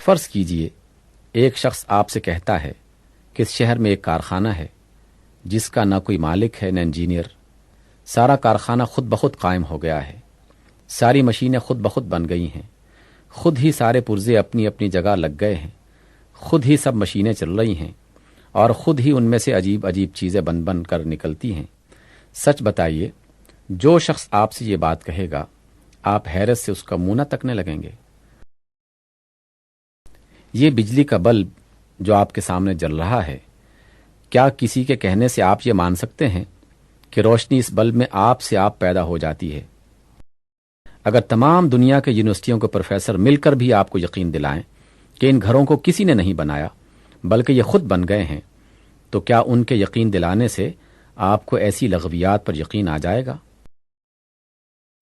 فرض کیجئے ایک شخص آپ سے کہتا ہے کہ اس شہر میں ایک کارخانہ ہے جس کا نہ کوئی مالک ہے نہ انجینئر، سارا کارخانہ خود بخود قائم ہو گیا ہے، ساری مشینیں خود بخود بن گئی ہیں، خود ہی سارے پرزے اپنی اپنی جگہ لگ گئے ہیں، خود ہی سب مشینیں چل رہی ہیں اور خود ہی ان میں سے عجیب عجیب چیزیں بن بن کر نکلتی ہیں۔ سچ بتائیے، جو شخص آپ سے یہ بات کہے گا آپ حیرت سے اس کا منہ نہ تکنے لگیں گے؟ یہ بجلی کا بلب جو آپ کے سامنے جل رہا ہے، کیا کسی کے کہنے سے آپ یہ مان سکتے ہیں کہ روشنی اس بلب میں آپ سے آپ پیدا ہو جاتی ہے؟ اگر تمام دنیا کے یونیورسٹیوں کے پروفیسر مل کر بھی آپ کو یقین دلائیں کہ ان گھروں کو کسی نے نہیں بنایا بلکہ یہ خود بن گئے ہیں، تو کیا ان کے یقین دلانے سے آپ کو ایسی لغویات پر یقین آ جائے گا؟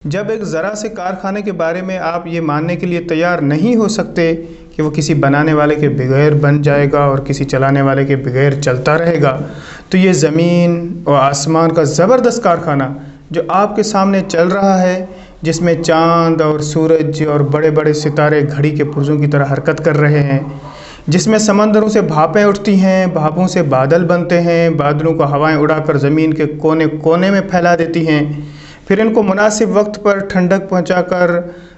جب ایک ذرا سے کارخانے کے بارے میں آپ یہ ماننے کے لیے تیار نہیں ہو سکتے کہ وہ کسی بنانے والے کے بغیر بن جائے گا اور کسی چلانے والے کے بغیر چلتا رہے گا، تو یہ زمین اور آسمان کا زبردست کارخانہ جو آپ کے سامنے چل رہا ہے، جس میں چاند اور سورج اور بڑے بڑے ستارے گھڑی کے پرزوں کی طرح حرکت کر رہے ہیں، جس میں سمندروں سے بھاپیں اٹھتی ہیں، بھاپوں سے بادل بنتے ہیں، بادلوں کو ہوائیں اڑا کر زمین کے کونے کونے میں پھیلا دیتی ہیں، پھر ان کو مناسب وقت پر ٹھنڈک پہنچا کر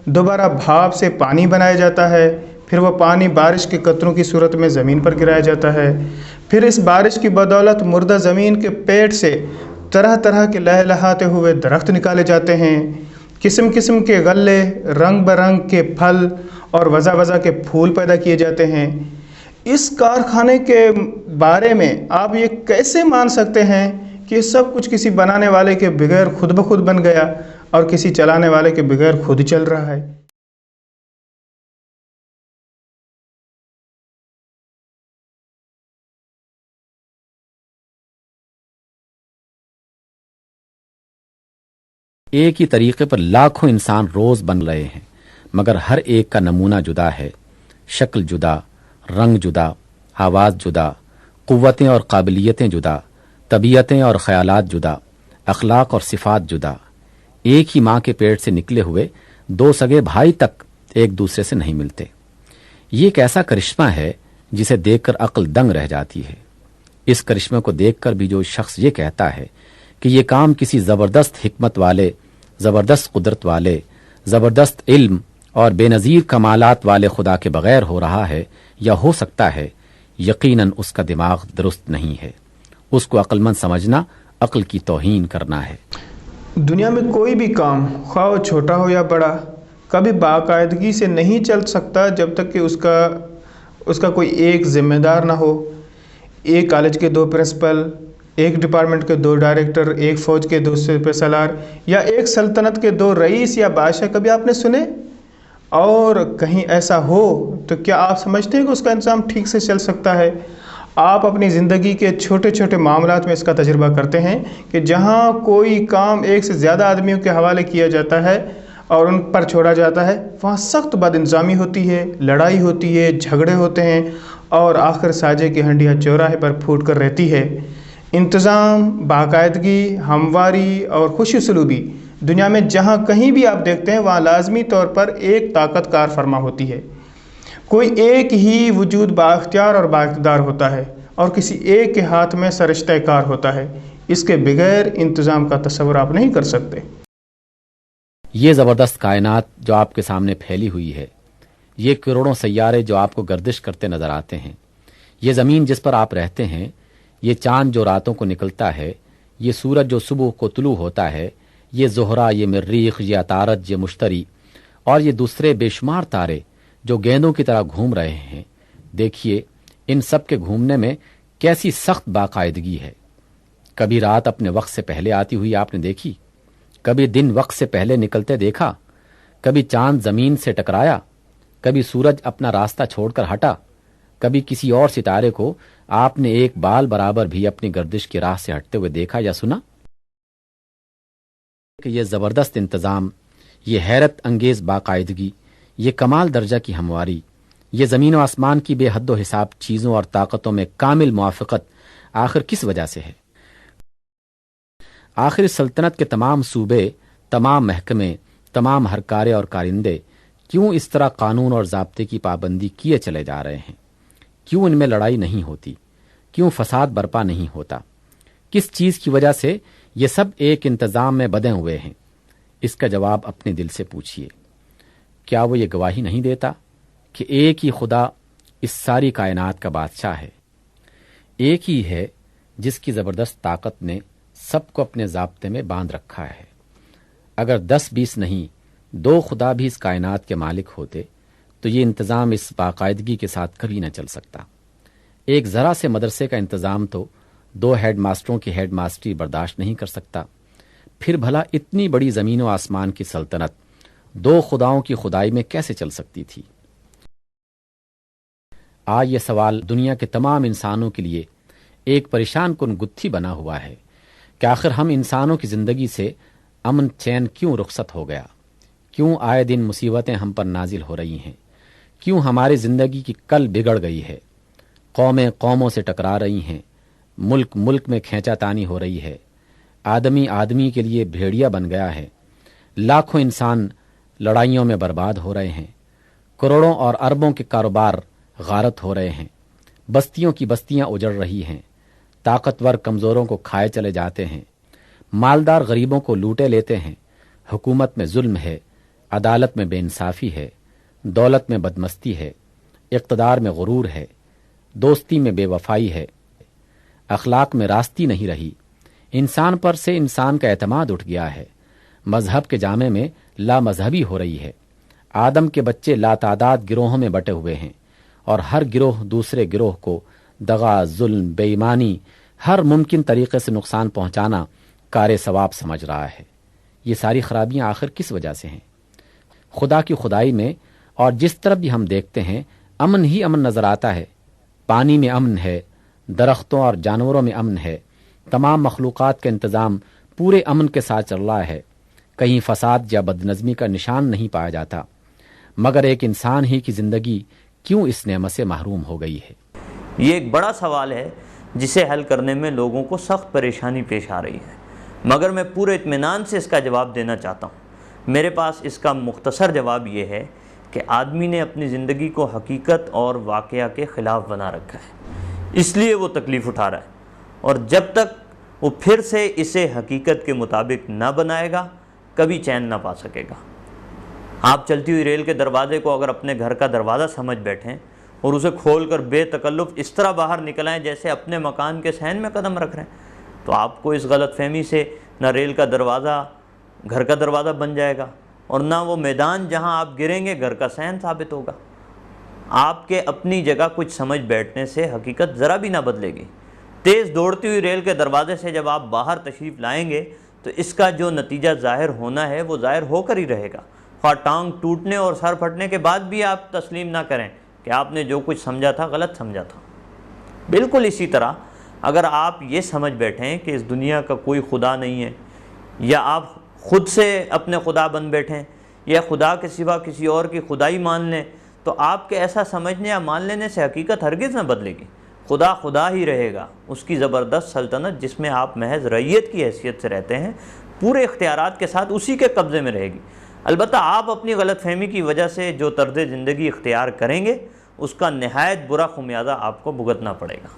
دوبارہ بھاپ سے پانی بنایا جاتا ہے، پھر وہ پانی بارش کے قطروں کی صورت میں زمین پر گرایا جاتا ہے، پھر اس بارش کی بدولت مردہ زمین کے پیٹ سے طرح طرح کے لہلہاتے ہوئے درخت نکالے جاتے ہیں، قسم قسم کے غلے، رنگ برنگ کے پھل اور وضع وضع کے پھول پیدا کیے جاتے ہیں۔ اس کارخانے کے بارے میں آپ یہ کیسے مان سکتے ہیں کہ سب کچھ کسی بنانے والے کے بغیر خود بخود بن گیا اور کسی چلانے والے کے بغیر خود چل رہا ہے؟ ایک ہی طریقے پر لاکھوں انسان روز بن رہے ہیں، مگر ہر ایک کا نمونہ جدا ہے، شکل جدا، رنگ جدا، آواز جدا، قوتیں اور قابلیتیں جدا، طبیعتیں اور خیالات جدا، اخلاق اور صفات جدا۔ ایک ہی ماں کے پیٹ سے نکلے ہوئے دو سگے بھائی تک ایک دوسرے سے نہیں ملتے۔ یہ ایک ایسا کرشمہ ہے جسے دیکھ کر عقل دنگ رہ جاتی ہے۔ اس کرشمے کو دیکھ کر بھی جو شخص یہ کہتا ہے کہ یہ کام کسی زبردست حکمت والے، زبردست قدرت والے، زبردست علم اور بے نظیر کمالات والے خدا کے بغیر ہو رہا ہے یا ہو سکتا ہے، یقیناً اس کا دماغ درست نہیں ہے۔ اس کو عقل مند سمجھنا عقل کی توہین کرنا ہے۔ دنیا میں کوئی بھی کام، خواہ وہ چھوٹا ہو یا بڑا، کبھی باقاعدگی سے نہیں چل سکتا جب تک کہ اس کا کوئی ایک ذمہ دار نہ ہو۔ ایک کالج کے دو پرنسپل، ایک ڈپارٹمنٹ کے دو ڈائریکٹر، ایک فوج کے دو سپہ سالار یا ایک سلطنت کے دو رئیس یا بادشاہ کبھی آپ نے سنے؟ اور کہیں ایسا ہو تو کیا آپ سمجھتے ہیں کہ اس کا انتظام ٹھیک سے چل سکتا ہے؟ آپ اپنی زندگی کے چھوٹے چھوٹے معاملات میں اس کا تجربہ کرتے ہیں کہ جہاں کوئی کام ایک سے زیادہ آدمیوں کے حوالے کیا جاتا ہے اور ان پر چھوڑا جاتا ہے، وہاں سخت بد انتظامی ہوتی ہے، لڑائی ہوتی ہے، جھگڑے ہوتے ہیں اور آخر ساجے کی ہنڈیاں چوراہے پر پھوٹ کر رہتی ہے۔ انتظام، باقاعدگی، ہمواری اور خوش اسلوبی دنیا میں جہاں کہیں بھی آپ دیکھتے ہیں وہاں لازمی طور پر ایک طاقت کار فرما ہوتی ہے۔ کوئی ایک ہی وجود بااختیار اور بااقتدار ہوتا ہے اور کسی ایک کے ہاتھ میں سرشتہ کار ہوتا ہے۔ اس کے بغیر انتظام کا تصور آپ نہیں کر سکتے۔ یہ زبردست کائنات جو آپ کے سامنے پھیلی ہوئی ہے، یہ کروڑوں سیارے جو آپ کو گردش کرتے نظر آتے ہیں، یہ زمین جس پر آپ رہتے ہیں، یہ چاند جو راتوں کو نکلتا ہے، یہ سورج جو صبح کو طلوع ہوتا ہے، یہ زہرہ، یہ مریخ، یہ عطارد، یہ مشتری اور یہ دوسرے بے شمار تارے جو گیندوں کی طرح گھوم رہے ہیں، دیکھیے ان سب کے گھومنے میں کیسی سخت باقاعدگی ہے۔ کبھی رات اپنے وقت سے پہلے آتی ہوئی آپ نے دیکھی؟ کبھی دن وقت سے پہلے نکلتے دیکھا؟ کبھی چاند زمین سے ٹکرایا؟ کبھی سورج اپنا راستہ چھوڑ کر ہٹا؟ کبھی کسی اور ستارے کو آپ نے ایک بال برابر بھی اپنی گردش کی راہ سے ہٹتے ہوئے دیکھا یا سنا؟ کہ یہ زبردست انتظام، یہ حیرت انگیز باقاعدگی، یہ کمال درجہ کی ہمواری، یہ زمین و آسمان کی بے حد و حساب چیزوں اور طاقتوں میں کامل موافقت آخر کس وجہ سے ہے؟ آخر اس سلطنت کے تمام صوبے، تمام محکمے، تمام ہرکارے اور کارندے کیوں اس طرح قانون اور ضابطے کی پابندی کیے چلے جا رہے ہیں؟ کیوں ان میں لڑائی نہیں ہوتی؟ کیوں فساد برپا نہیں ہوتا؟ کس چیز کی وجہ سے یہ سب ایک انتظام میں بدے ہوئے ہیں؟ اس کا جواب اپنے دل سے پوچھیے۔ کیا وہ یہ گواہی نہیں دیتا کہ ایک ہی خدا اس ساری کائنات کا بادشاہ ہے؟ ایک ہی ہے جس کی زبردست طاقت نے سب کو اپنے ضابطے میں باندھ رکھا ہے۔ اگر 10-20 نہیں 2 خدا بھی اس کائنات کے مالک ہوتے تو یہ انتظام اس باقاعدگی کے ساتھ کبھی نہ چل سکتا۔ ایک ذرا سے مدرسے کا انتظام تو 2 ہیڈ ماسٹروں کی ہیڈ ماسٹری برداشت نہیں کر سکتا، پھر بھلا اتنی بڑی زمین و آسمان کی سلطنت 2 خداؤں کی خدائی میں کیسے چل سکتی تھی؟ آج یہ سوال دنیا کے تمام انسانوں کے لیے ایک پریشان کن گتھی بنا ہوا ہے کہ آخر ہم انسانوں کی زندگی سے امن چین کیوں رخصت ہو گیا؟ کیوں آئے دن مصیبتیں ہم پر نازل ہو رہی ہیں؟ کیوں ہماری زندگی کی کل بگڑ گئی ہے؟ قومیں قوموں سے ٹکرا رہی ہیں، ملک ملک میں کھینچا تانی ہو رہی ہے، آدمی آدمی کے لیے بھیڑیا بن گیا ہے، لاکھوں انسان لڑائیوں میں برباد ہو رہے ہیں، کروڑوں اور اربوں کے کاروبار غارت ہو رہے ہیں، بستیوں کی بستیاں اجڑ رہی ہیں، طاقتور کمزوروں کو کھائے چلے جاتے ہیں، مالدار غریبوں کو لوٹے لیتے ہیں، حکومت میں ظلم ہے، عدالت میں بے انصافی ہے، دولت میں بدمستی ہے، اقتدار میں غرور ہے، دوستی میں بے وفائی ہے، اخلاق میں راستی نہیں رہی، انسان پر سے انسان کا اعتماد اٹھ گیا ہے، مذہب کے جامے میں لا مذہبی ہو رہی ہے، آدم کے بچے لاتعداد گروہوں میں بٹے ہوئے ہیں اور ہر گروہ دوسرے گروہ کو دغا، ظلم، بے ایمانی، ہر ممکن طریقے سے نقصان پہنچانا کار ثواب سمجھ رہا ہے۔ یہ ساری خرابیاں آخر کس وجہ سے ہیں؟ خدا کی خدائی میں اور جس طرف بھی ہم دیکھتے ہیں امن ہی امن نظر آتا ہے۔ پانی میں امن ہے، درختوں اور جانوروں میں امن ہے، تمام مخلوقات کا انتظام پورے امن کے ساتھ چل رہا ہے، کہیں فساد یا بدنظمی کا نشان نہیں پایا جاتا، مگر ایک انسان ہی کی زندگی کیوں اس نعمت سے محروم ہو گئی ہے؟ یہ ایک بڑا سوال ہے جسے حل کرنے میں لوگوں کو سخت پریشانی پیش آ رہی ہے، مگر میں پورے اطمینان سے اس کا جواب دینا چاہتا ہوں۔ میرے پاس اس کا مختصر جواب یہ ہے کہ آدمی نے اپنی زندگی کو حقیقت اور واقعہ کے خلاف بنا رکھا ہے، اس لیے وہ تکلیف اٹھا رہا ہے، اور جب تک وہ پھر سے اسے حقیقت کے مطابق نہ بنائے گا کبھی چین نہ پا سکے گا۔ آپ چلتی ہوئی ریل کے دروازے کو اگر اپنے گھر کا دروازہ سمجھ بیٹھیں اور اسے کھول کر بے تکلف اس طرح باہر نکل آئیں جیسے اپنے مکان کے صحن میں قدم رکھ رہے ہیں، تو آپ کو اس غلط فہمی سے نہ ریل کا دروازہ گھر کا دروازہ بن جائے گا اور نہ وہ میدان جہاں آپ گریں گے گھر کا صحن ثابت ہوگا۔ آپ کے اپنی جگہ کچھ سمجھ بیٹھنے سے حقیقت ذرا بھی نہ بدلے گی۔ تیز دوڑتی ہوئی ریل کے دروازے سے جب آپ باہر تشریف لائیں گے تو اس کا جو نتیجہ ظاہر ہونا ہے وہ ظاہر ہو کر ہی رہے گا، خواہ ٹانگ ٹوٹنے اور سر پھٹنے کے بعد بھی آپ تسلیم نہ کریں کہ آپ نے جو کچھ سمجھا تھا غلط سمجھا تھا۔ بالکل اسی طرح اگر آپ یہ سمجھ بیٹھیں کہ اس دنیا کا کوئی خدا نہیں ہے، یا آپ خود سے اپنے خدا بن بیٹھیں یا خدا کے سوا کسی اور کی خدائی مان لیں، تو آپ کے ایسا سمجھنے یا مان لینے سے حقیقت ہرگز نہ بدلے گی۔ خدا خدا ہی رہے گا، اس کی زبردست سلطنت جس میں آپ محض رعیت کی حیثیت سے رہتے ہیں پورے اختیارات کے ساتھ اسی کے قبضے میں رہے گی۔ البتہ آپ اپنی غلط فہمی کی وجہ سے جو طرز زندگی اختیار کریں گے اس کا نہایت برا خمیازہ آپ کو بھگتنا پڑے گا۔